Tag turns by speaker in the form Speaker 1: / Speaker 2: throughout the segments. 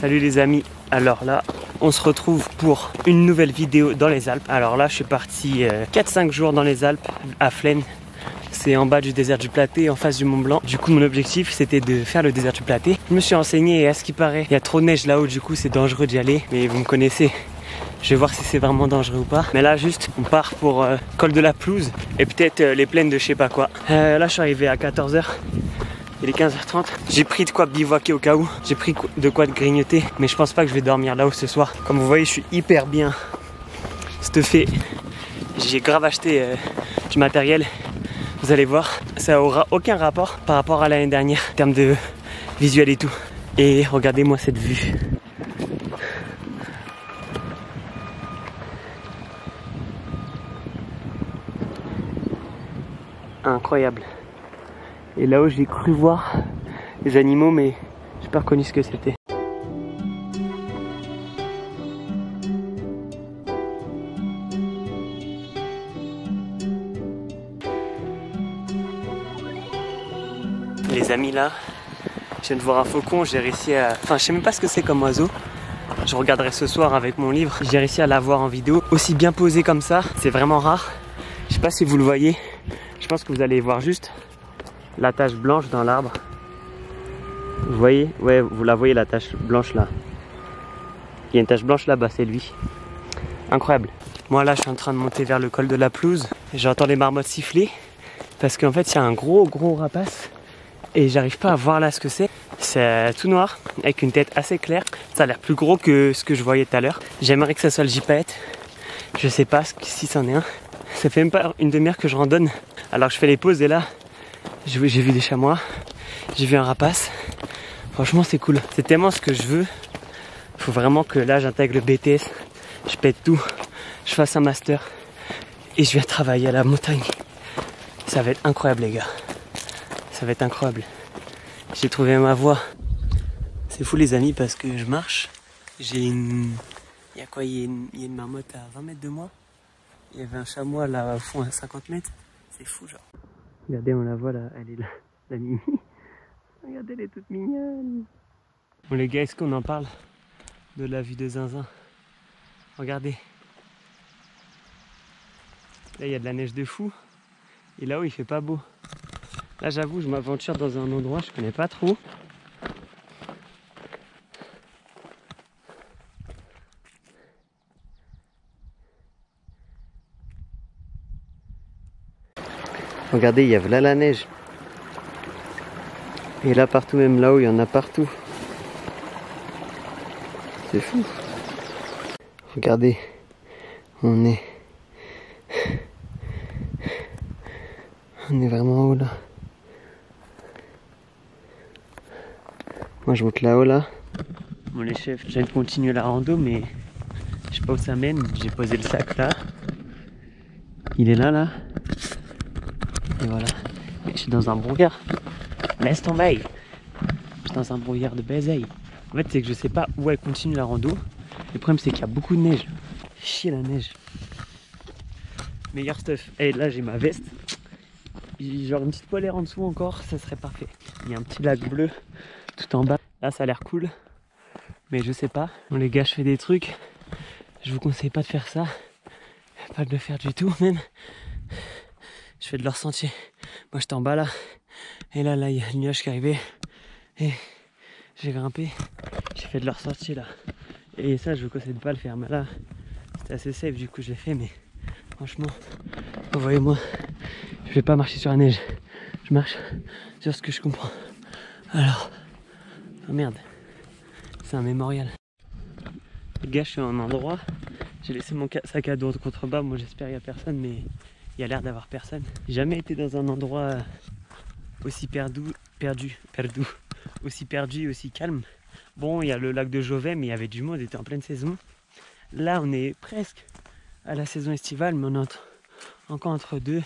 Speaker 1: Salut les amis, alors là on se retrouve pour une nouvelle vidéo dans les Alpes. Alors là je suis parti 4-5 jours dans les Alpes à Flaine. C'est en bas du désert du Platée, en face du Mont Blanc. Du coup mon objectif c'était de faire le désert du Platée. Je me suis renseigné et à ce qui paraît il y a trop de neige là-haut, du coup c'est dangereux d'y aller. Mais vous me connaissez, je vais voir si c'est vraiment dangereux ou pas. Mais là juste on part pour col de la Pelouse et peut-être les plaines de je sais pas quoi. Là je suis arrivé à 14 h. Il est 15 h 30. J'ai pris de quoi bivouaquer au cas où. J'ai pris de quoi grignoter. Mais je pense pas que je vais dormir là-haut ce soir. Comme vous voyez, je suis hyper bien stuffé. J'ai grave acheté du matériel. Vous allez voir, ça aura aucun rapport par rapport à l'année dernière en termes de visuel et tout. Et regardez-moi cette vue. Incroyable. Et là-haut j'ai cru voir les animaux mais j'ai pas reconnu ce que c'était. Les amis là, je viens de voir un faucon, j'ai réussi à... Enfin je sais même pas ce que c'est comme oiseau. Je regarderai ce soir avec mon livre. J'ai réussi à l'avoir en vidéo. Aussi bien posé comme ça, c'est vraiment rare. Je sais pas si vous le voyez. Je pense que vous allez voir juste la tache blanche dans l'arbre. Vous voyez? Ouais, vous la voyez la tache blanche là. Il y a une tache blanche là-bas, c'est lui. Incroyable. Moi là, je suis en train de monter vers le col de la Pelouse. J'entends les marmottes siffler parce qu'en fait, il y a un gros rapace et j'arrive pas à voir là ce que c'est. C'est tout noir avec une tête assez claire. Ça a l'air plus gros que ce que je voyais tout à l'heure. J'aimerais que ça soit le gypaète. Je sais pas si c'en est un. Ça fait même pas une demi-heure que je randonne. Alors je fais les pauses et là, j'ai vu des chamois, j'ai vu un rapace. Franchement c'est cool. C'est tellement ce que je veux. Faut vraiment que là j'intègre le BTS. Je pète tout. Je fasse un master. Et je viens travailler à la montagne. Ça va être incroyable les gars. Ça va être incroyable. J'ai trouvé ma voie. C'est fou les amis parce que je marche. J'ai une... Il y a quoi? Il y a une marmotte à 20 mètres de moi. Il y avait un chamois là au fond à 50 mètres. C'est fou genre. Regardez, on la voit là, elle est là, la Mimi. Regardez, elle est toute mignonne. Bon les gars, est-ce qu'on en parle de la vue de Zinzin? Regardez. Là, il y a de la neige de fou. Et là-haut, il fait pas beau. Là, j'avoue, je m'aventure dans un endroit que je connais pas trop. Regardez, il y a là la neige. Et là partout, même là-haut, il y en a partout. C'est fou. Regardez, on est vraiment haut là. Moi je monte là-haut là. Bon les chefs, j'aime continuer la rando mais je sais pas où ça mène. J'ai posé le sac là. Il est là. Et voilà. Et je suis dans un brouillard. Laisse tomber. Je suis dans un brouillard de baiseille. En fait c'est que je sais pas où elle continue la rando. Le problème c'est qu'il y a beaucoup de neige. Chier la neige. Meilleur stuff. Et là j'ai ma veste. Genre une petite polaire en dessous encore, ça serait parfait. Il y a un petit lac bleu tout en bas. Là ça a l'air cool. Mais je sais pas. Bon les gars, je fais des trucs. Je vous conseille pas de faire ça. Pas de le faire du tout même. Je fais de leur sentier. Moi j'étais en bas là. Et là il y a le nuage qui est arrivé. Et j'ai grimpé. J'ai fait de leur sentier là. Et ça je vous conseille de pas le faire. Mais là c'était assez safe du coup je l'ai fait. Mais franchement, envoyez-moi. Je vais pas marcher sur la neige. Je marche sur ce que je comprends. Alors. Oh merde. C'est un mémorial. Les gars, je suis à un endroit. J'ai laissé mon sac à dos en contrebas. Moi j'espère qu'il n'y a personne, mais il y a l'air d'avoir personne. J'ai jamais été dans un endroit aussi perdu, aussi perdu et aussi calme. Bon, il y a le lac de Jovet, mais il y avait du monde, il était en pleine saison. Là, on est presque à la saison estivale, mais on est encore entre deux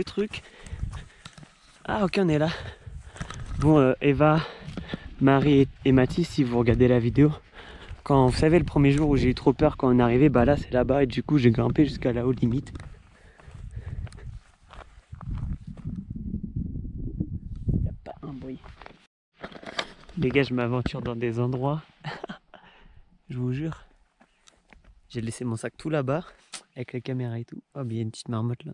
Speaker 1: trucs. Ah ok, on est là. Bon, Eva, Marie et Mathis, si vous regardez la vidéo, quand vous savez le premier jour où j'ai eu trop peur quand on est arrivé, bah là c'est là-bas et du coup j'ai grimpé jusqu'à là-haut limite. Il n'y a pas un bruit. Les gars, je m'aventure dans des endroits. je vous jure. J'ai laissé mon sac tout là-bas, avec la caméra et tout. Oh, mais il y a une petite marmotte là.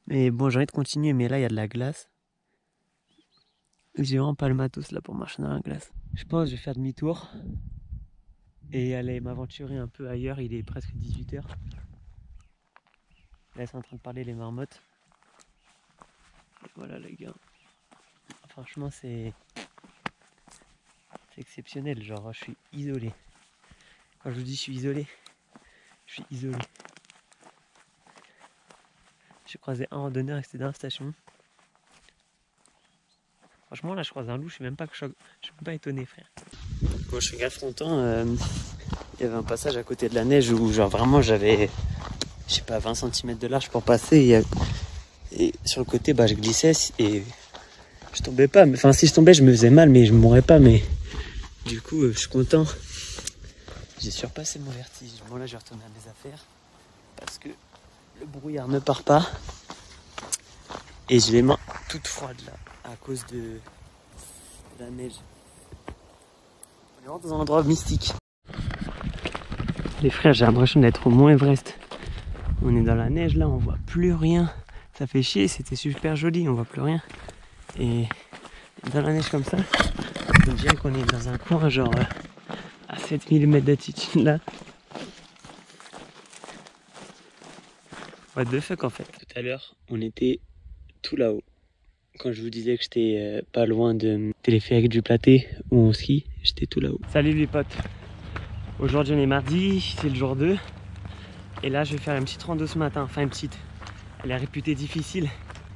Speaker 1: Mais bon, j'ai envie de continuer, mais là, il y a de la glace. J'ai vraiment pas le matos là pour marcher dans la glace. Je pense que je vais faire demi-tour et aller m'aventurer un peu ailleurs. Il est presque 18 h. Là, ils sont en train de parler les marmottes. Et voilà les gars. Franchement, c'est exceptionnel. Genre, je suis isolé. Quand je vous dis je suis isolé, je suis isolé. J'ai croisé un randonneur et c'était dans la station. Franchement, là, je croise un loup. Je suis même pas étonné, frère. Quand je suis grave content. Il y avait un passage à côté de la neige où genre vraiment j'avais, je sais pas, 20 cm de large pour passer et sur le côté bah je glissais et je tombais pas. Enfin si je tombais je me faisais mal mais je mourrais pas, mais du coup je suis content. J'ai surpassé mon vertige. Bon là je vais retourner à mes affaires parce que le brouillard ne part pas et j'ai les mains toutes froides là à cause de la neige. On est vraiment dans un endroit mystique. Les frères, j'ai l'impression d'être au Mont Everest. On est dans la neige là, on voit plus rien. Ça fait chier, c'était super joli, on voit plus rien. Et dans la neige comme ça, on dirait qu'on est dans un coin genre à 7000 mètres d'altitude là. What the fuck en fait. Tout à l'heure, on était tout là-haut. Quand je vous disais que j'étais pas loin de téléphérique du Platé où on skie, j'étais tout là-haut. Salut les potes. Aujourd'hui on est mardi, c'est le jour 2. Et là je vais faire une petite rando ce matin, enfin une petite. Elle est réputée difficile.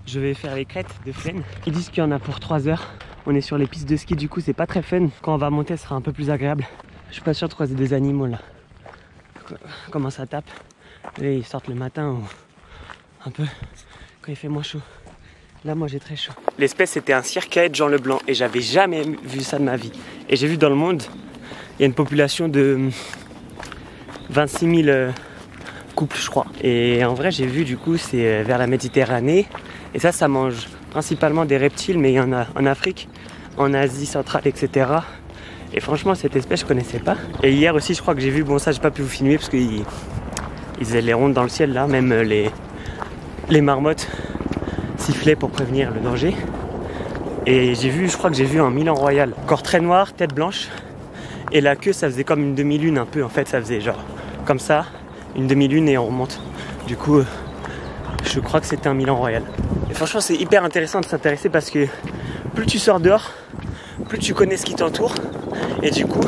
Speaker 1: Je vais faire les crêtes de Flaine. Ils disent qu'il y en a pour 3 heures. On est sur les pistes de ski, du coup c'est pas très fun. Quand on va monter ce sera un peu plus agréable. Je suis pas sûr de croiser des animaux là. Comment ça tape. Là ils sortent le matin ou un peu quand il fait moins chaud. Là moi j'ai très chaud. L'espèce c'était un circaète Jean Leblanc et j'avais jamais vu ça de ma vie. Et j'ai vu dans le monde, il y a une population de 26 000 couples je crois. Et en vrai j'ai vu du coup c'est vers la Méditerranée. Et ça mange principalement des reptiles, mais il y en a en Afrique, en Asie centrale, etc. Et franchement cette espèce je connaissais pas. Et hier aussi je crois que j'ai vu, bon ça j'ai pas pu vous filmer parce qu'ils faisaient les rondes dans le ciel là, même les marmottes sifflaient pour prévenir le danger. Et j'ai vu, je crois que j'ai vu un Milan Royal, corps très noir, tête blanche. Et la queue ça faisait comme une demi-lune un peu, en fait ça faisait genre comme ça, une demi-lune et on remonte. Du coup je crois que c'était un Milan Royal. Et franchement c'est hyper intéressant de s'intéresser parce que plus tu sors dehors, plus tu connais ce qui t'entoure. Et du coup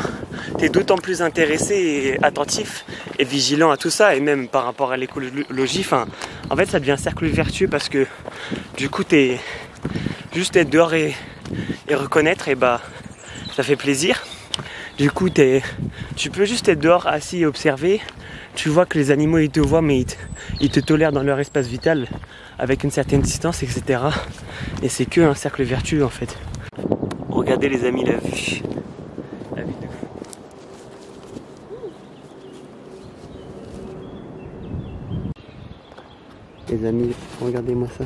Speaker 1: tu es d'autant plus intéressé et attentif et vigilant à tout ça. Et même par rapport à l'écologie, en fait ça devient un cercle vertueux parce que du coup t'es juste être dehors et reconnaître et bah ça fait plaisir. Du coup tu peux juste être dehors assis et observer. Tu vois que les animaux ils te voient mais ils te tolèrent dans leur espace vital avec une certaine distance, etc. Et c'est que un cercle vertueux en fait. Regardez les amis la vue. La vue de fou. Les amis, regardez-moi ça.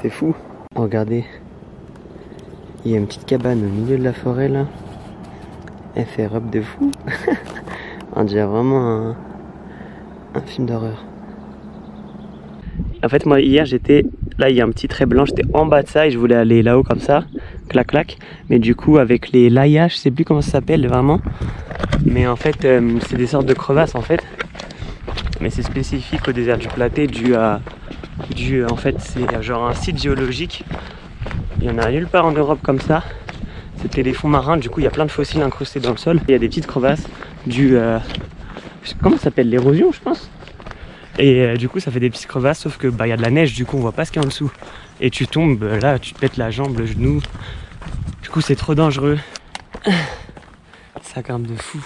Speaker 1: C'est fou. Regardez. Il y a une petite cabane au milieu de la forêt là. Elle fait robe de fou. On dirait vraiment un film d'horreur. En fait moi hier j'étais, là il y a un petit trait blanc, j'étais en bas de ça et je voulais aller là-haut comme ça, clac clac. Mais du coup avec les layas, je sais plus comment ça s'appelle vraiment. Mais en fait c'est des sortes de crevasses en fait. Mais c'est spécifique au désert du Platé en fait c'est genre un site géologique. Il y en a nulle part en Europe comme ça. C'était les fonds marins, du coup il y a plein de fossiles incrustés dans le sol. Il y a des petites crevasses comment ça s'appelle, l'érosion je pense. Et du coup ça fait des petites crevasses, sauf que bah il y a de la neige, du coup on voit pas ce qu'il y a en dessous. Et tu tombes, là tu te pètes la jambe, le genou. Du coup c'est trop dangereux. Ça grimpe de fou.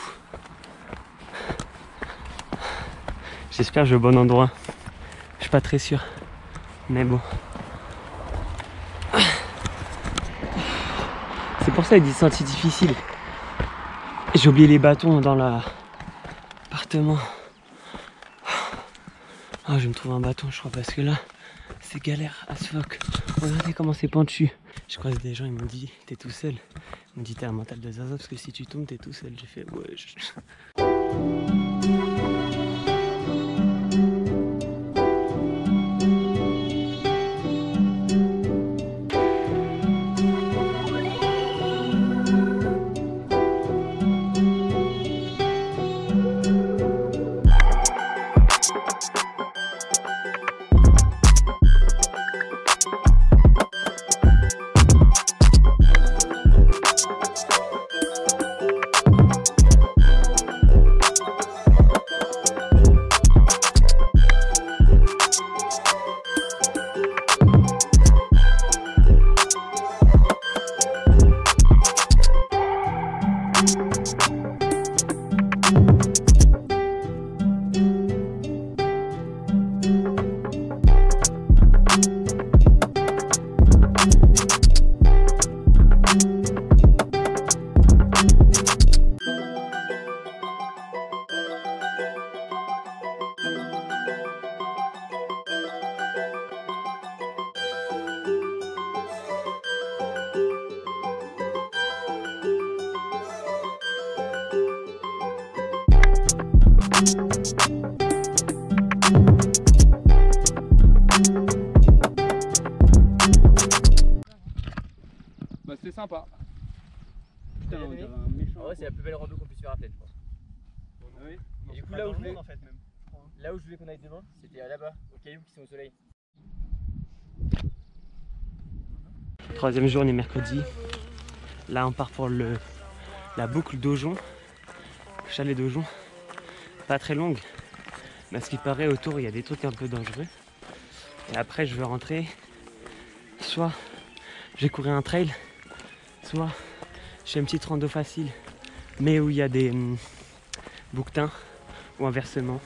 Speaker 1: J'espère que je vais au bon endroit. Je suis pas très sûr. Mais bon. C'est pour ça qu'ils disent sentier difficile. J'ai oublié les bâtons dans l'appartement. Ah, je vais me trouver un bâton, je crois, parce que là, c'est galère as fuck. Regardez comment c'est pentu. Je croise des gens, ils m'ont dit, t'es tout seul. Ils m'ont dit, t'es un mental de zaza, parce que si tu tombes, t'es tout seul. J'ai fait, ouais.
Speaker 2: Bah c'était sympa.
Speaker 3: Putain, on dirait un méchant. En vrai, c'est la plus belle rando qu'on puisse faire à Plaine, je pense.
Speaker 2: Ah oui.
Speaker 3: Et du coup, là où, en fait, même. Là où je voulais qu'on aille demain, c'était là-bas, aux cailloux qui sont au soleil.
Speaker 1: Troisième jour, on est mercredi. Là, on part pour la boucle d'Aujon. Chalet d'Aujon. Pas très longue. Mais à ce qui paraît, autour, il y a des trucs un peu dangereux. Et après, je veux rentrer. Soit je vais courir un trail, soit je fais une petite rando facile, mais où il y a des bouquetins ou inversement.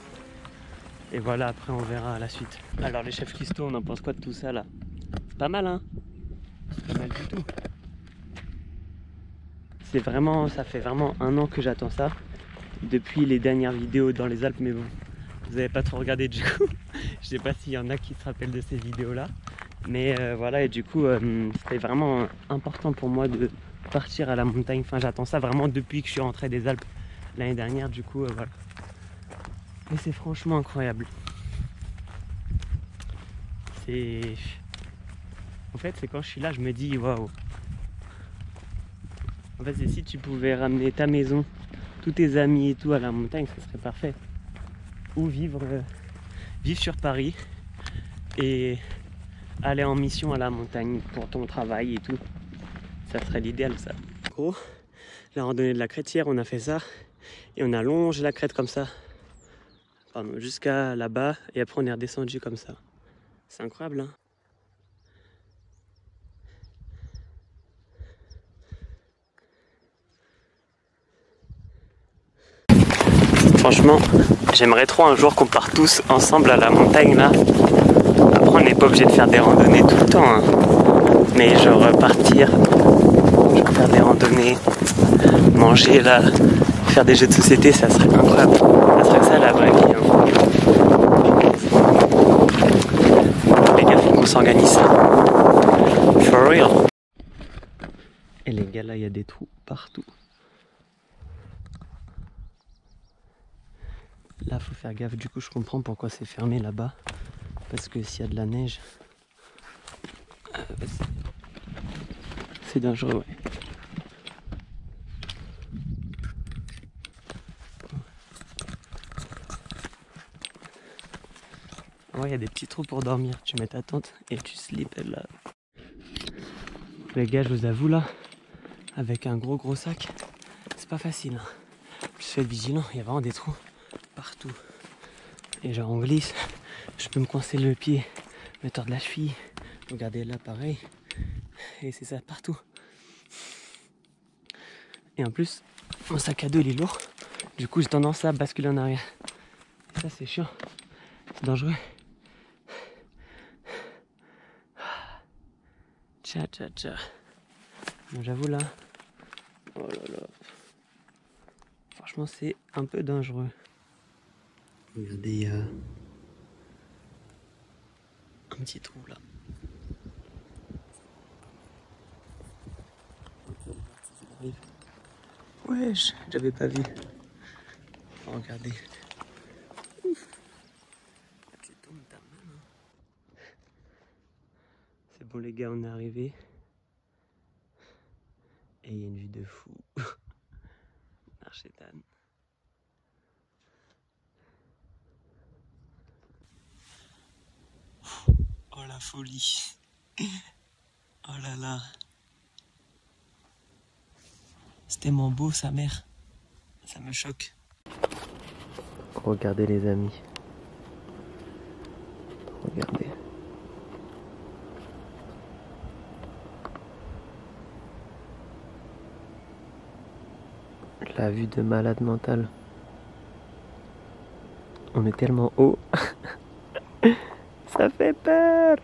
Speaker 1: Et voilà, après on verra à la suite. Alors les chefs cuistots, on en pense quoi de tout ça là? C'est pas mal, hein? C'est pas mal du tout. C'est vraiment, ça fait vraiment 1 an que j'attends ça. Depuis les dernières vidéos dans les Alpes, mais bon, vous n'avez pas trop regardé du coup. Je sais pas s'il y en a qui se rappellent de ces vidéos là. Mais voilà, et du coup, c'était vraiment important pour moi de partir à la montagne. Enfin, j'attends ça vraiment depuis que je suis rentré des Alpes l'année dernière, du coup, voilà. Et c'est franchement incroyable. C'est... En fait, c'est quand je suis là, je me dis, waouh. En fait, c'est si tu pouvais ramener ta maison, tous tes amis et tout à la montagne, ce serait parfait. Ou vivre sur Paris et aller en mission à la montagne pour ton travail et tout. Ça serait l'idéal, ça. En gros, la randonnée de la crêtière, on a fait ça. Et on a longé la crête comme ça. Pardon, jusqu'à là-bas. Et après, on est redescendu comme ça. C'est incroyable, hein? Franchement, j'aimerais trop un jour qu'on parte tous ensemble à la montagne, là. Après, on n'est pas obligé de faire des randonnées tout le temps, hein. Mais genre partir, faire des randonnées, manger là, faire des jeux de société, ça serait incroyable. Ça serait ça la vraie vie, hein. Les gars, faut qu'on s'organise. For real. Et les gars, là, il y a des trous partout. Là, faut faire gaffe. Du coup, je comprends pourquoi c'est fermé là-bas. Parce que s'il y a de la neige, c'est dangereux, ouais. Ouais, il y a des petits trous pour dormir. Tu mets ta tente et tu slips là. Les gars, je vous avoue là, avec un gros sac, c'est pas facile, hein. Plus faites vigilant, il y a vraiment des trous partout. Et genre on glisse, je peux me coincer le pied, me tordre la cheville. Regardez là, pareil. Et c'est ça partout. Et en plus, mon sac à dos il est lourd. Du coup, j'ai tendance à basculer en arrière. Et ça, c'est chiant. C'est dangereux. Tcha. Bon, j'avoue là. Oh là là. Franchement, c'est un peu dangereux. Regardez, Un petit trou là. Wesh, j'avais pas vu. Regardez. Ouf. C'est bon les gars, on est arrivé. Et il y a une vue de fou. Archétan. Oh la folie. Oh là là. C'est tellement beau sa mère. Ça me choque. Regardez les amis. Regardez. La vue de malade mental. On est tellement haut. Ça fait peur.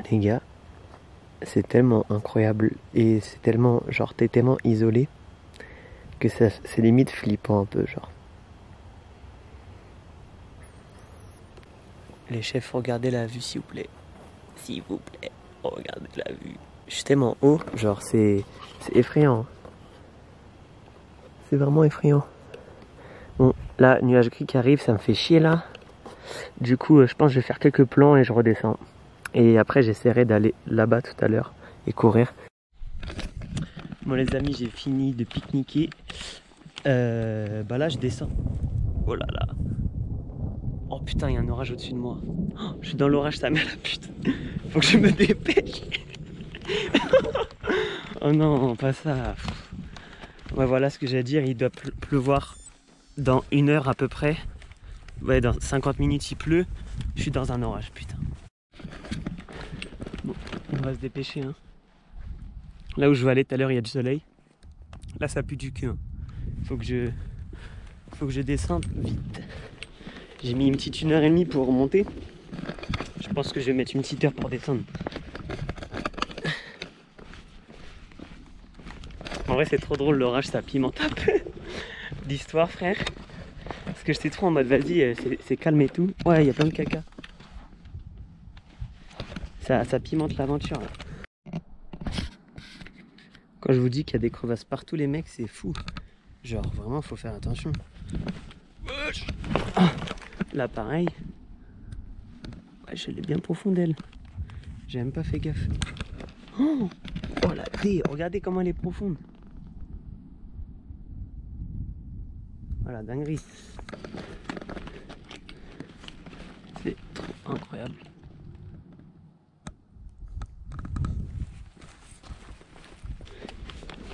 Speaker 1: Les gars, c'est tellement incroyable et c'est tellement, genre t'es tellement isolé que c'est limite flippant un peu, genre. Les chefs, regardez la vue s'il vous plaît. S'il vous plaît, regardez la vue. Je suis tellement haut, genre c'est effrayant. C'est vraiment effrayant. Bon, là, nuage gris qui arrive, ça me fait chier là. Du coup, je pense que je vais faire quelques plans et je redescends. Et après, j'essaierai d'aller là-bas tout à l'heure et courir. Bon les amis, j'ai fini de pique-niquer. Bah là, je descends. Oh là là. Oh putain, il y a un orage au-dessus de moi. Oh, je suis dans l'orage, ça met la putain. Faut que je me dépêche. Oh non, pas ça. Ouais, voilà ce que j'ai à dire. Il doit pleuvoir dans 1 heure à peu près. Ouais, dans 50 minutes, il pleut. Je suis dans un orage, putain. Bon, on va se dépêcher, hein. Là où je vais aller tout à l'heure, il y a du soleil. Là, ça pue du cul, hein. Faut que je descende vite. J'ai mis une petite 1h30 pour remonter. Je pense que je vais mettre une petite heure pour descendre. En vrai, c'est trop drôle, l'orage, ça pimente un peu d'histoire, frère. Parce que j'étais trop en mode, vas-y, c'est calme et tout. Ouais, il y a plein de caca. Ça pimente l'aventure. Quand je vous dis qu'il y a des crevasses partout, les mecs, c'est fou. Genre, vraiment, faut faire attention. Ah, là, pareil. Ouais, je l'ai bien profonde, elle. J'ai même pas fait gaffe. Oh, oh la dé, regardez comment elle est profonde. Voilà, dinguerie. C'est trop incroyable.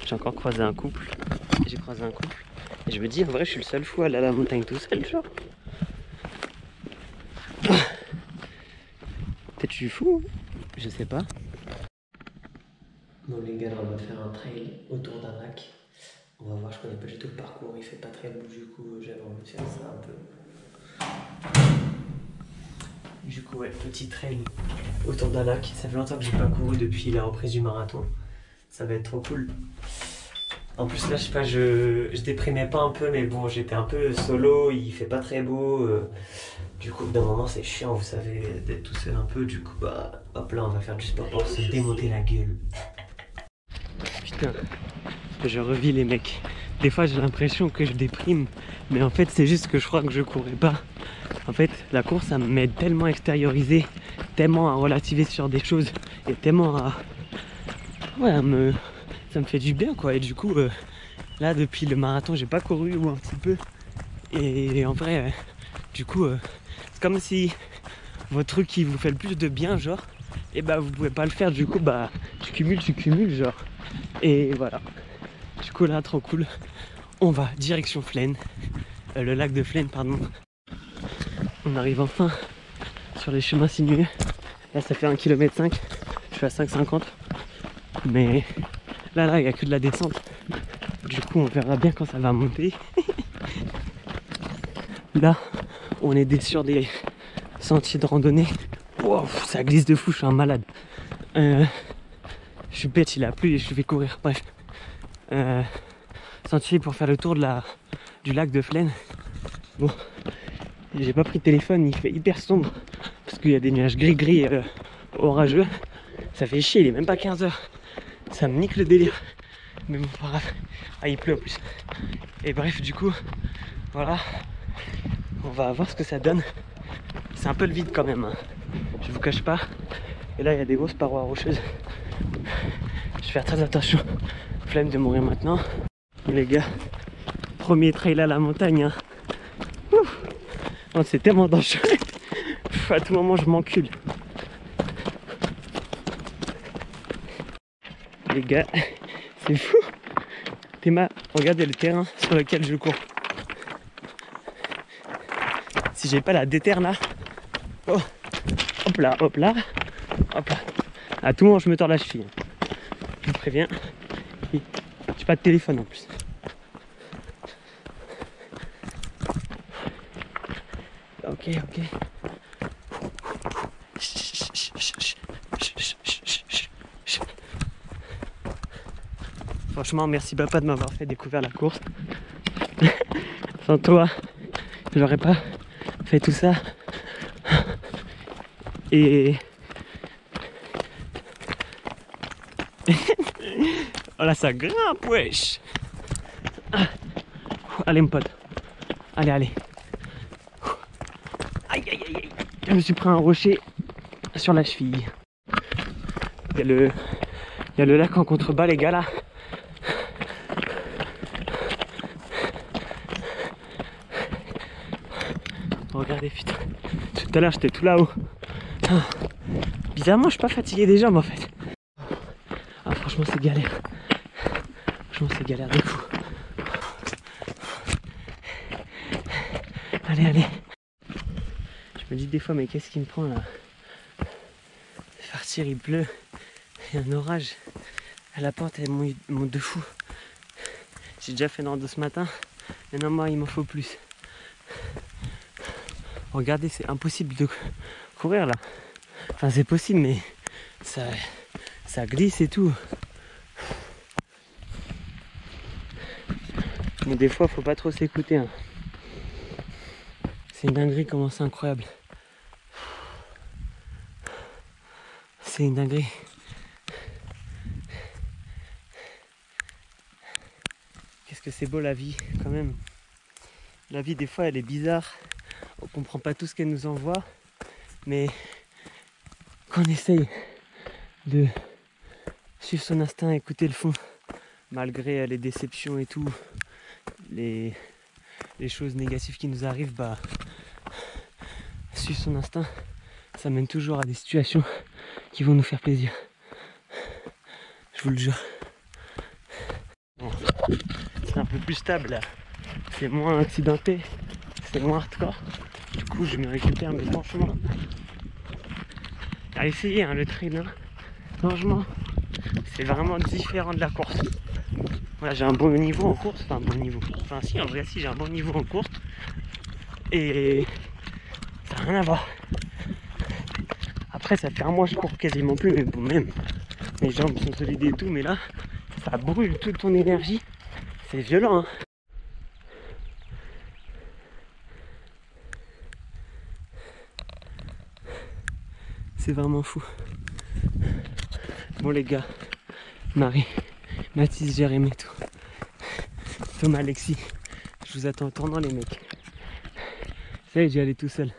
Speaker 1: J'ai encore croisé un couple. J'ai croisé un couple. Et je me dis, en vrai, je suis le seul fou à aller à la montagne tout seul, genre. Peut-être je suis fou, je sais pas. Bon les gars, on va faire un trail autour d'un lac. On va voir, je connais pas du tout le parcours, il fait pas très beau, du coup j'avais envie de faire ça un peu. Du coup ouais, petit trail autour d'un lac. Ça fait longtemps que j'ai pas couru depuis la reprise du marathon. Ça va être trop cool. En plus là, je sais pas, je déprimais pas un peu, mais bon, j'étais un peu solo, il fait pas très beau. Du coup, d'un moment, c'est chiant, vous savez, d'être tout seul un peu. Du coup, bah, hop là, on va faire du sport pour se démonter la gueule. Putain, je revis les mecs. Des fois, j'ai l'impression que je déprime, mais en fait, c'est juste que je crois que je courais pas. En fait, la course, ça m'aide tellement à extérioriser, tellement à relativiser sur des choses, et tellement à... Ouais, ça me fait du bien, quoi. Et du coup, là, depuis le marathon, j'ai pas couru ou un petit peu. Et en vrai, du coup, c'est comme si votre truc qui vous fait le plus de bien, genre, et bah vous pouvez pas le faire. Du coup, bah tu cumules, genre. Et voilà. Du coup, là, trop cool. On va direction Flaine, le lac de Flaine, pardon. On arrive enfin sur les chemins sinueux. Là, ça fait 1,5 km. Je suis à 5,50. Mais là, il n'y a que de la descente. Du coup, on verra bien quand ça va monter. Là, on est sur des sentiers de randonnée. Wow, ça glisse de fou, je suis un malade. Je suis bête, il a plu et je vais courir. Bref. Sentier pour faire le tour du lac de Flaine. Bon, j'ai pas pris de téléphone, il fait hyper sombre parce qu'il y a des nuages gris orageux. Ça fait chier, il est même pas 15 h. Ça me nique le délire. Mais bon, pas grave. Ah, il pleut en plus. Et bref, du coup, voilà. On va voir ce que ça donne. C'est un peu le vide quand même, hein. Je vous cache pas. Et là, il y a des grosses parois rocheuses. Je vais faire très attention. Flemme de mourir maintenant. Les gars, premier trail à la montagne, hein. Oh, c'est tellement dangereux. À tout moment, je m'encule. Les gars, c'est fou. Théma, regardez le terrain sur lequel je cours. Si j'ai pas la déterre là, oh, hop là, hop là, hop là. À tout moment, je me tords la cheville. Je vous préviens. J'ai pas de téléphone en plus. Ok, ok. Franchement, merci papa de m'avoir fait découvrir la course. Sans toi, j'aurais pas fait tout ça. Et oh là, ça grimpe, wesh. Allez, mon pote. Allez, allez. Aïe, aïe, aïe, aïe. Je me suis pris un rocher sur la cheville. Il y a le lac en contrebas, les gars, là. Regardez, putain. Tout à l'heure, j'étais tout là-haut. Bizarrement, je suis pas fatigué des jambes, en fait. Ah, franchement, c'est galère. Franchement, c'est galère de fou. Allez, allez. Je me dis des fois, mais qu'est-ce qui me prend, là? Partir, il pleut. Il y a un orage. À la porte, elle monte de fou. J'ai déjà fait une rando ce matin. Maintenant, moi, il m'en faut plus. Regardez, c'est impossible de courir là. Enfin, c'est possible, mais ça glisse et tout. Mais des fois, faut pas trop s'écouter, hein. C'est une dinguerie comment c'est incroyable. C'est une dinguerie. Qu'est-ce que c'est beau la vie, quand même. La vie, des fois, elle est bizarre. On comprend pas tout ce qu'elle nous envoie, mais quand on essaye de suivre son instinct, écouter le fond, malgré les déceptions et tout, les choses négatives qui nous arrivent, bah suivre son instinct, ça mène toujours à des situations qui vont nous faire plaisir. Je vous le jure. Bon, c'est un peu plus stable là, c'est moins accidenté, c'est moins hardcore. Du coup, je me récupère, mais franchement, à essayer, hein, le trail, hein. Franchement, c'est vraiment différent de la course. Voilà, j'ai un bon niveau en course, enfin un bon niveau. Enfin si, en vrai, si, j'ai un bon niveau en course. Et ça n'a rien à voir. Après, ça fait un mois que je cours quasiment plus, mais bon, même mes jambes sont solides et tout, mais là, ça brûle toute ton énergie. C'est violent, hein. C'est vraiment fou. Bon les gars, Marie, Mathis, Jérémy, tout. Thomas, Alexis, je vous attends au tournant les mecs. Ça y est, j'y allais tout seul.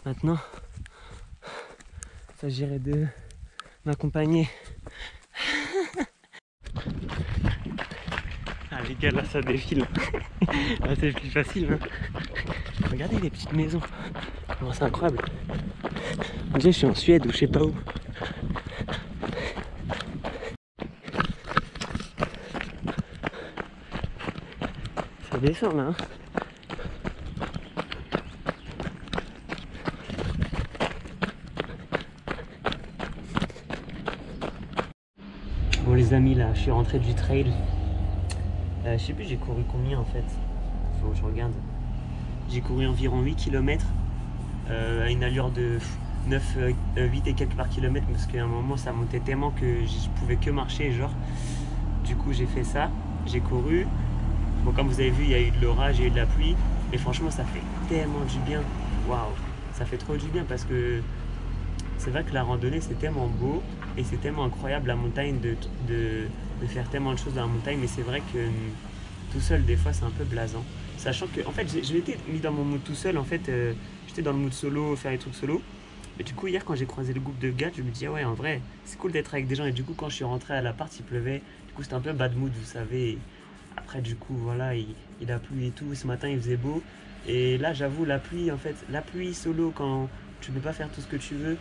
Speaker 1: Maintenant, il s'agirait de m'accompagner. Ah les gars, là ça défile. Là c'est plus facile, hein. Regardez les petites maisons. Comment c'est incroyable. On dirait que je suis en Suède ou je sais pas où. Ça descend là, hein. Bon les amis, là je suis rentré du trail. Je sais plus j'ai couru combien en fait. Faut que je regarde. J'ai couru environ 8 km. à une allure de 8 et quelques par kilomètre parce qu'à un moment ça montait tellement que je pouvais que marcher genre. Du coup j'ai fait ça, j'ai couru. Bon, comme vous avez vu, il y a eu de l'orage, il y a eu de la pluie, mais franchement ça fait tellement du bien. Waouh, ça fait trop du bien parce que c'est vrai que la randonnée c'est tellement beau et c'est tellement incroyable la montagne de faire tellement de choses dans la montagne, mais c'est vrai que tout seul des fois c'est un peu blasant. Sachant que en fait je m'étais mis dans mon mood tout seul, en fait j'étais dans le mood solo, faire des trucs solo. Mais du coup hier quand j'ai croisé le groupe de gars, je me dis ah ouais en vrai c'est cool d'être avec des gens, et du coup quand je suis rentré à l'appart il pleuvait, du coup c'était un peu bad mood vous savez. Après du coup voilà il a plu et tout, ce matin il faisait beau. Et là j'avoue la pluie en fait, la pluie solo quand tu peux pas faire tout ce que tu veux,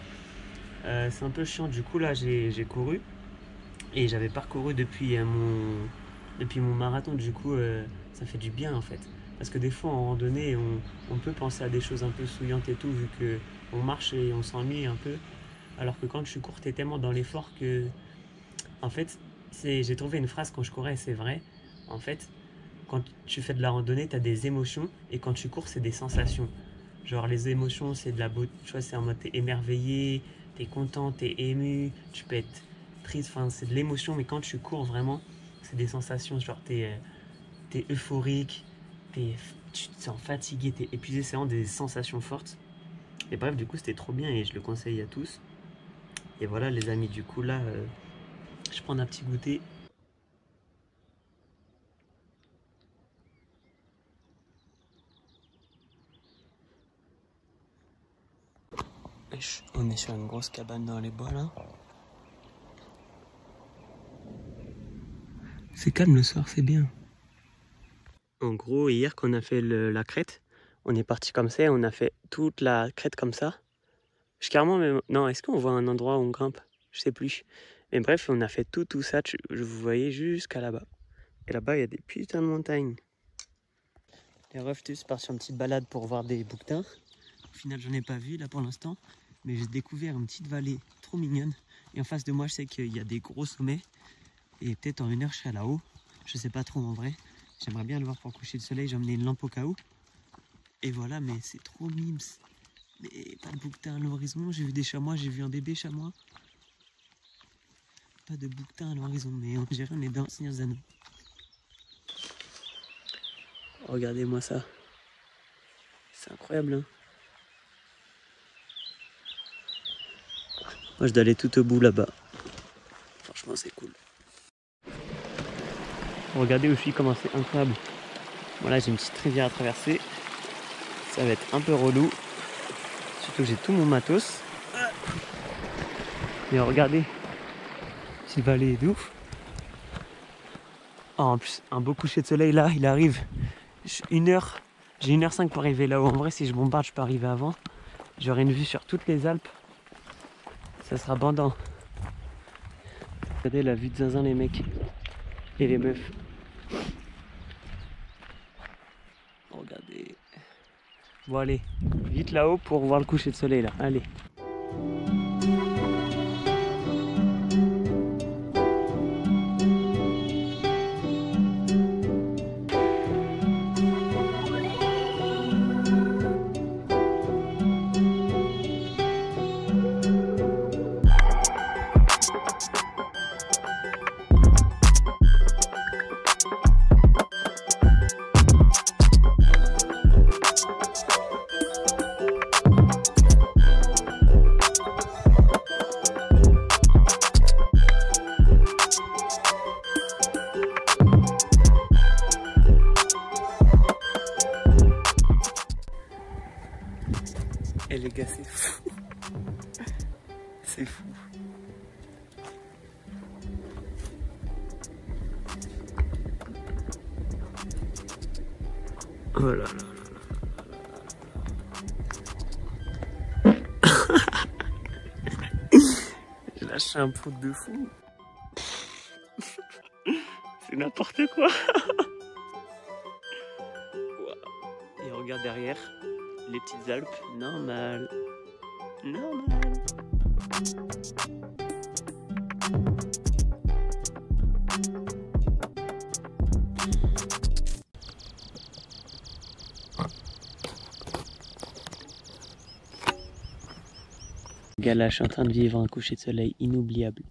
Speaker 1: c'est un peu chiant. Du coup là j'ai couru et j'avais parcouru depuis mon marathon. Du coup ça fait du bien en fait. Parce que des fois en randonnée on peut penser à des choses un peu souillantes et tout vu que on marche et on s'ennuie un peu. Alors que quand tu cours t'es tellement dans l'effort que en fait j'ai trouvé une phrase quand je courais, c'est vrai. En fait quand tu fais de la randonnée t'as des émotions et quand tu cours c'est des sensations. Genre les émotions c'est de la beauté, tu vois, c'est en mode t'es émerveillé, t'es content, t'es ému, tu peux être triste, enfin c'est de l'émotion. Mais quand tu cours vraiment c'est des sensations, genre t'es euphorique, tu te sens fatigué, t'es épuisé, c'est vraiment des sensations fortes. Et bref du coup c'était trop bien et je le conseille à tous. Et voilà les amis, du coup là je prends un petit goûter. On est sur une grosse cabane dans les bois là. C'est calme le soir, c'est bien. En gros, hier quand on a fait la crête, on est parti comme ça et on a fait toute la crête comme ça. Carrément même... Non, est-ce qu'on voit un endroit où on grimpe? Je sais plus. Mais bref, on a fait tout ça, vous voyez jusqu'à là-bas. Et là-bas, il y a des putains de montagnes. Les refs, c'est parti sur une petite balade pour voir des bouquetins. Au final, j'en ai pas vu là pour l'instant. Mais j'ai découvert une petite vallée trop mignonne. Et en face de moi, je sais qu'il y a des gros sommets. Et peut-être en 1 heure, je serai là-haut. Je sais pas trop en vrai. J'aimerais bien le voir pour le coucher de soleil. J'ai emmené une lampe au cas où. Et voilà, mais c'est trop mimes. Mais pas de bouquetin à l'horizon. J'ai vu des chamois, j'ai vu un bébé chamois. Pas de bouquetin à l'horizon, mais on dirait on est dans Seigneur des Anneaux. Regardez-moi ça. C'est incroyable, hein. Moi, je dois aller tout au bout là-bas. Franchement, c'est cool. Regardez où je suis, comment c'est incroyable. Voilà, j'ai une petite rivière à traverser. Ça va être un peu relou. Surtout que j'ai tout mon matos. Mais regardez. Petite vallée de ouf. Oh, en plus, un beau coucher de soleil là, il arrive. J'ai 1h05 pour arriver là-haut. En vrai, si je bombarde, je peux arriver avant. J'aurai une vue sur toutes les Alpes. Ça sera bandant. Regardez la vue de zinzin les mecs. Et les meufs. Regardez. Bon allez, vite là-haut pour voir le coucher de soleil là. Allez. Et les gars, c'est fou. C'est fou. Oh là là là là. J'ai lâché un prout de fou. C'est n'importe quoi. Et regarde derrière. Les petites Alpes, normal. Normal. gars, là, je suis en train de vivre un coucher de soleil inoubliable.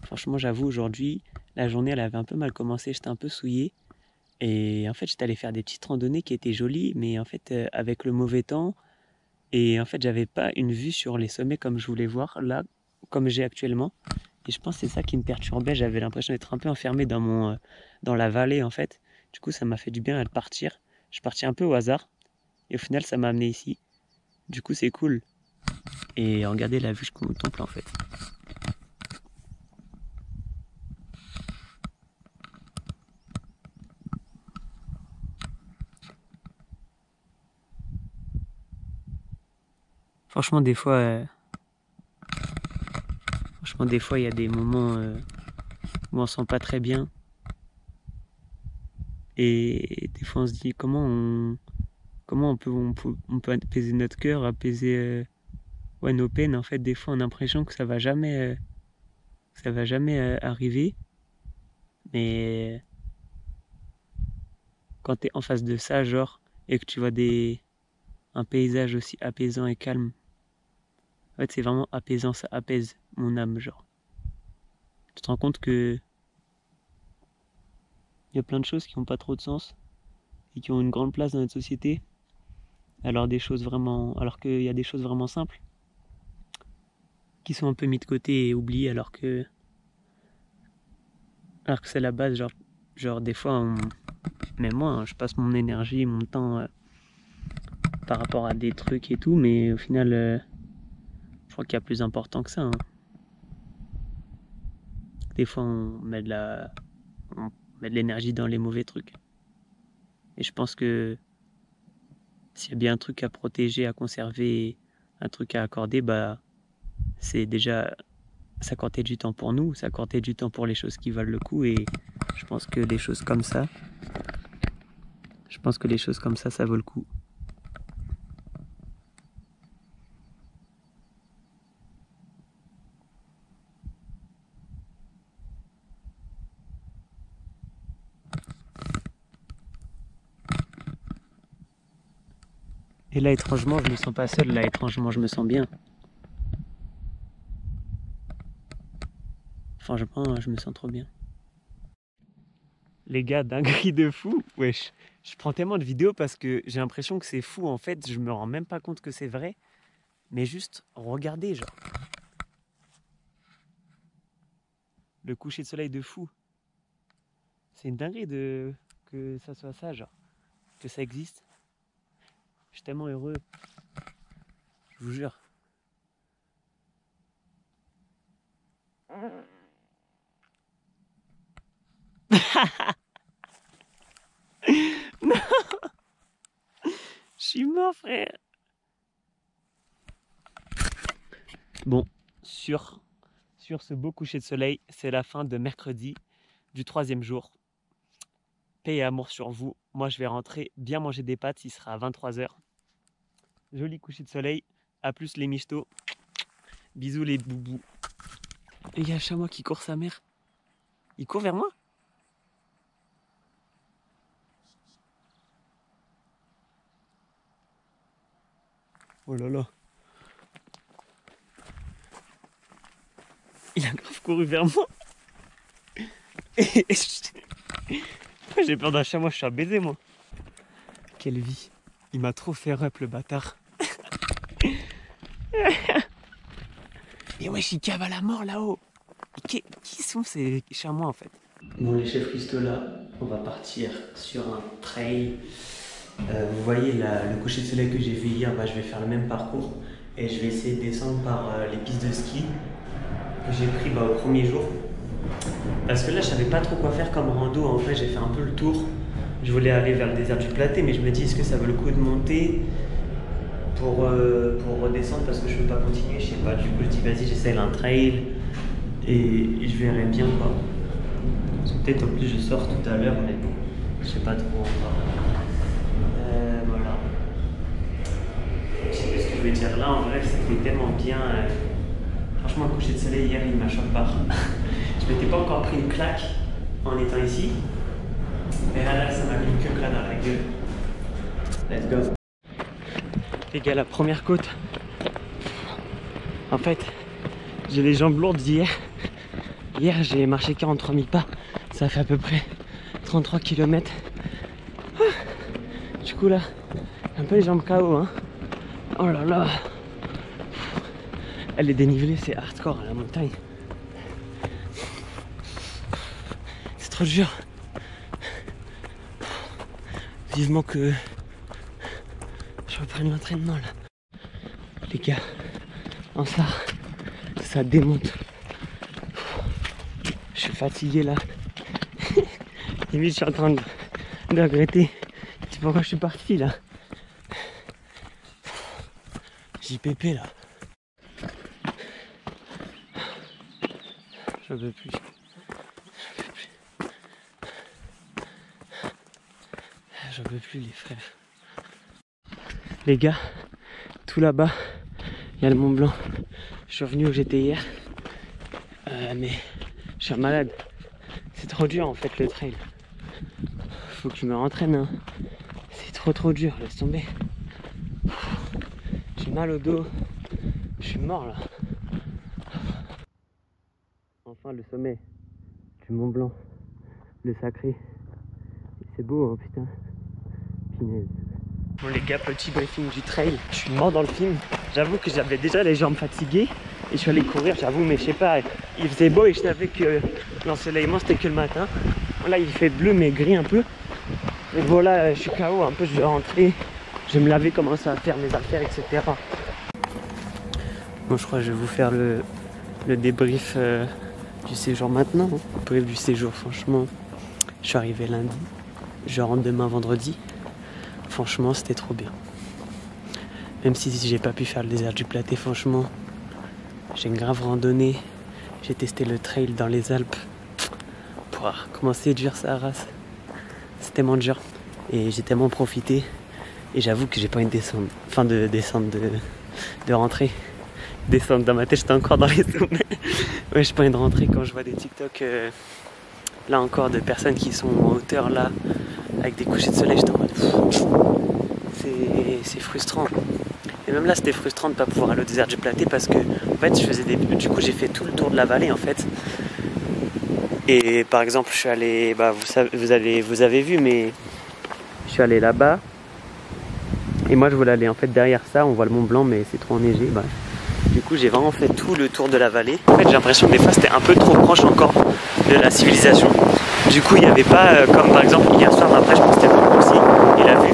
Speaker 1: Franchement, j'avoue, aujourd'hui, la journée, elle avait un peu mal commencé. J'étais un peu souillé. Et en fait, j'étais allé faire des petites randonnées qui étaient jolies. Mais en fait, avec le mauvais temps, et en fait, j'avais pas une vue sur les sommets comme je voulais voir, là, comme j'ai actuellement. Et je pense que c'est ça qui me perturbait. J'avais l'impression d'être un peu enfermé dans la vallée, en fait. Du coup, ça m'a fait du bien de partir. Je suis parti un peu au hasard. Et au final, ça m'a amené ici. Du coup, c'est cool. Et regardez la vue que je contemple, en fait. Franchement, des fois, il y a des moments où on se sent pas très bien. Et des fois, on se dit comment on peut apaiser notre cœur, apaiser ouais, nos peines. En fait, des fois, on a l'impression que ça va jamais arriver. Mais quand tu es en face de ça, genre, et que tu vois un paysage aussi apaisant et calme, en fait, c'est vraiment apaisant, ça apaise mon âme, genre. Tu te rends compte que il y a plein de choses qui n'ont pas trop de sens et qui ont une grande place dans notre société, alors qu'il y a des choses vraiment simples qui sont un peu mis de côté et oubliées, alors que c'est la base. Genre des fois, même moi, hein, je passe mon énergie, mon temps par rapport à des trucs et tout, mais au final, je crois qu'il y a plus important que ça. Hein. Des fois, on met de l'énergie dans les mauvais trucs. Et je pense que s'il y a bien un truc à protéger, à conserver, un truc à accorder, bah, c'est déjà s'accorder du temps pour nous, s'accorder du temps pour les choses qui valent le coup. Et je pense que les choses comme ça, ça vaut le coup. Et là, étrangement, je me sens pas seul. Là, étrangement, je me sens bien. Franchement, je me sens trop bien. Les gars, dinguerie de fou. Wesh, je prends tellement de vidéos parce que j'ai l'impression que c'est fou. En fait, je me rends même pas compte que c'est vrai. Mais juste, regardez, genre. Le coucher de soleil de fou. C'est une dinguerie que ça soit ça, genre. Que ça existe. Je suis tellement heureux. Je vous jure. Non. Je suis mort, frère. Bon, sur ce beau coucher de soleil, c'est la fin de mercredi du 3e jour. Paix et amour sur vous. Moi, je vais rentrer bien manger des pâtes. Il sera à 23h. Joli coucher de soleil. A plus les michtos. Bisous les boubous. Et il y a un chamois qui court sa mère. Il court vers moi? Oh là là. Il a grave couru vers moi. J'ai peur d'un chamois, je suis à baiser moi. Quelle vie. Il m'a trop fait rep le bâtard. Mais wesh, il cave à la mort là-haut. Qui sont ces chamois en fait? Bon les chefs cuistots là, on va partir sur un trail. Vous voyez le coucher de soleil que j'ai vu hier, bah, je vais faire le même parcours. Et je vais essayer de descendre par les pistes de ski que j'ai pris au premier jour. Parce que là je savais pas trop quoi faire comme rando. En fait j'ai fait un peu le tour. Je voulais aller vers le désert du Platé, mais je me dis est-ce que ça vaut le coup de monter pour redescendre parce que je peux pas continuer, je sais pas. Du coup je dis vas-y j'essaye un trail et je verrai bien quoi. Peut-être en plus je sors tout à l'heure mais bon, je sais pas trop encore. Voilà. Je sais plus ce que je vais dire là en vrai, c'était tellement bien. Franchement le coucher de soleil hier il m'a choqué par. Je m'étais pas encore pris une claque en étant ici. Et là ça m'a mis une queue là dans la gueule. Let's go. Les gars, la première côte. En fait, j'ai les jambes lourdes d'hier. Hier, j'ai marché 43 000 pas. Ça fait à peu près 33 km. Du coup là, un peu les jambes KO, hein. Oh là là. Elle est dénivelée, c'est hardcore à la montagne. C'est trop dur. Vivement que je reprenne l'entraînement là. Les gars, en ça démonte. Je suis fatigué là. Limite je suis en train de regretter. C'est pourquoi je suis parti là. JPP là. Je veux plus. J'en peux plus les frères. Les gars, tout là-bas, il y a le Mont Blanc. Je suis revenu où j'étais hier. Mais je suis malade. C'est trop dur en fait le trail. Faut que je me rentraîne. Hein. C'est trop dur, laisse tomber. J'ai mal au dos. Je suis mort là. Enfin le sommet du Mont Blanc. Le sacré. C'est beau hein, putain. Punaise. Bon les gars, petit briefing du trail. Je suis mort dans le film. J'avoue que j'avais déjà les jambes fatiguées. Et je suis allé courir, j'avoue, mais je sais pas, il faisait beau et je savais que l'ensoleillement c'était que le matin. Là il fait bleu mais gris un peu. Et voilà, je suis KO un peu, je vais rentrer. Je vais me laver, commencer à faire mes affaires, etc. Bon, je crois que je vais vous faire le débrief du séjour maintenant. Le débrief du séjour, franchement, je suis arrivé lundi. Je rentre demain vendredi. Franchement, c'était trop bien. Même si j'ai pas pu faire le désert du Platée, franchement, j'ai une grave randonnée. J'ai testé le trail dans les Alpes. Comment c'est dur ça, race. C'est tellement dur. Et j'ai tellement profité. Et j'avoue que j'ai pas envie de descendre. Enfin, de descendre, de rentrer. Descendre dans ma tête, j'étais encore dans les sommets. Ouais, j'ai pas envie de rentrer quand je vois des TikTok. Là encore, de personnes qui sont en hauteur là, avec des couchers de soleil. J'étais en mode. C'est frustrant. Et même là, c'était frustrant de pas pouvoir aller au désert du Platée parce que, en fait, je faisais du coup, j'ai fait tout le tour de la vallée en fait. Et par exemple, je suis allé, vous avez vu, mais je suis allé là-bas. Et moi, je voulais aller en fait derrière ça. On voit le Mont Blanc, mais c'est trop enneigé. Bref. Du coup, j'ai vraiment fait tout le tour de la vallée. En fait, j'ai l'impression que des fois, c'était un peu trop proche encore de la civilisation. Du coup, il n'y avait pas, comme par exemple hier soir, après, je pense que c'était beaucoup aussi. Il a vu.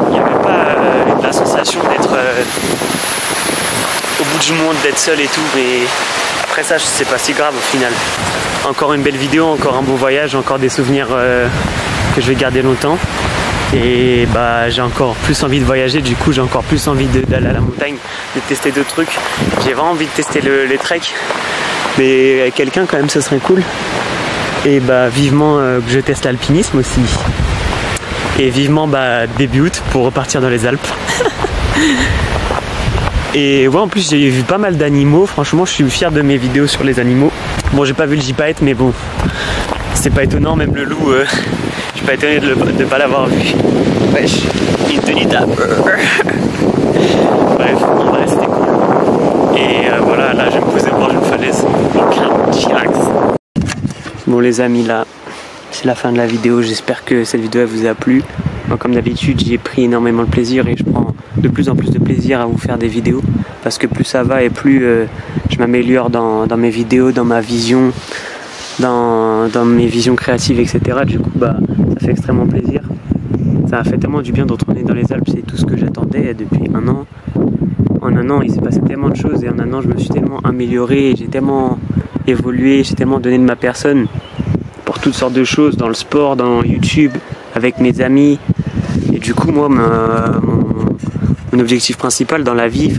Speaker 1: Il n'y avait pas la sensation d'être au bout du monde, d'être seul et tout. Mais après ça, c'est pas si grave au final. Encore une belle vidéo, encore un beau voyage, encore des souvenirs que je vais garder longtemps. Et j'ai encore plus envie de voyager, du coup j'ai encore plus envie d'aller à la montagne, de tester d'autres trucs. J'ai vraiment envie de tester les treks, mais avec quelqu'un quand même ce serait cool. Et vivement que je teste l'alpinisme aussi. Et vivement début août pour repartir dans les Alpes. Et ouais, en plus j'ai vu pas mal d'animaux, franchement je suis fier de mes vidéos sur les animaux. Bon, j'ai pas vu le gypaète, mais bon, c'est pas étonnant, même le loup, je suis pas étonné de pas l'avoir vu. Wesh, une tenue d'arbre. Bref, en vrai c'était cool. Et voilà, là je vais me poser voir une falaise. Bon les amis, là c'est la fin de la vidéo, j'espère que cette vidéo elle vous a plu. Moi, comme d'habitude, j'ai pris énormément de plaisir et je prends de plus en plus de plaisir à vous faire des vidéos parce que plus ça va et plus je m'améliore dans mes vidéos, dans ma vision, dans mes visions créatives, etc. Du coup, ça fait extrêmement plaisir. Ça a fait tellement du bien de retourner dans les Alpes, c'est tout ce que j'attendais depuis un an. En un an, il s'est passé tellement de choses et en un an, je me suis tellement amélioré, j'ai tellement évolué, j'ai tellement donné de ma personne pour toutes sortes de choses, dans le sport, dans YouTube, avec mes amis. Et du coup, moi, mon objectif principal dans la vie,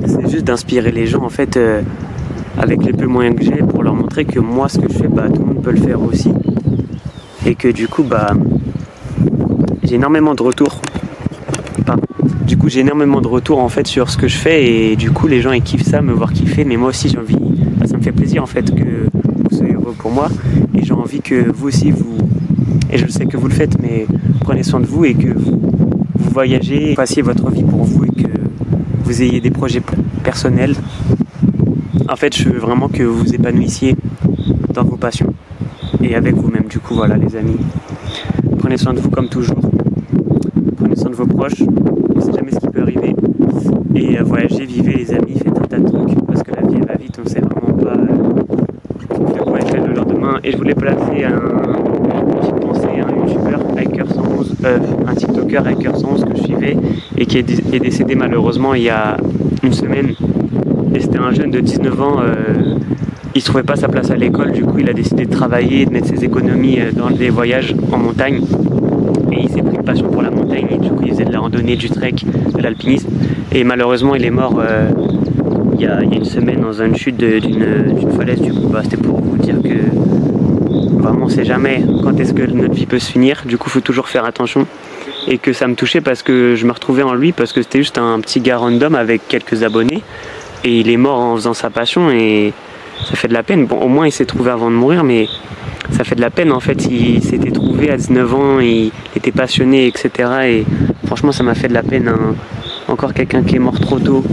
Speaker 1: c'est juste d'inspirer les gens, en fait, avec les peu moyens que j'ai, pour leur montrer que moi, ce que je fais, tout le monde peut le faire aussi. Et que du coup, j'ai énormément de retours. J'ai énormément de retours en fait sur ce que je fais et du coup les gens ils kiffent ça, me voir kiffer, mais moi aussi j'ai envie, ça me fait plaisir en fait que vous soyez heureux pour moi et j'ai envie que vous aussi et je sais que vous le faites, mais prenez soin de vous et que vous voyagez, fassiez votre vie pour vous et que vous ayez des projets personnels. En fait, je veux vraiment que vous vous épanouissiez dans vos passions et avec vous-même. Du coup, voilà les amis, prenez soin de vous comme toujours. Prenez soin de vos proches, on ne sait jamais ce qui peut arriver. Et voyagez, vivez les amis, faites un tas de trucs parce que la vie elle va vite, on ne sait vraiment pas de quoi être fait le lendemain. Et je voulais placer une petite pensée à un youtubeur, Hiker111, un tiktoker Hiker111 que je suivais et qui est décédé malheureusement il y a une semaine. Et c'était un jeune de 19 ans, il ne trouvait pas sa place à l'école, du coup il a décidé de travailler, de mettre ses économies dans des voyages en montagne. Et il s'est pris une passion pour la montagne, et du coup il faisait de la randonnée, du trek, de l'alpinisme. Et malheureusement il est mort il y a une semaine dans une chute d'une falaise. Du coup c'était pour vous dire que vraiment on sait jamais quand est-ce que notre vie peut se finir. Du coup il faut toujours faire attention. Et que ça me touchait parce que je me retrouvais en lui, parce que c'était juste un petit gars random avec quelques abonnés. Et il est mort en faisant sa passion et ça fait de la peine. Bon, au moins il s'est trouvé avant de mourir, mais ça fait de la peine en fait. Il s'était trouvé à 19 ans, il était passionné, etc. Et franchement, ça m'a fait de la peine. Encore quelqu'un qui est mort trop tôt,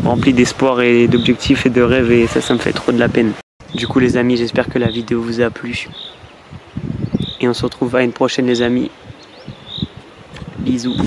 Speaker 1: rempli d'espoir et d'objectifs et de rêves, et ça me fait trop de la peine. Du coup, les amis, j'espère que la vidéo vous a plu. Et on se retrouve à une prochaine, les amis. Bisous.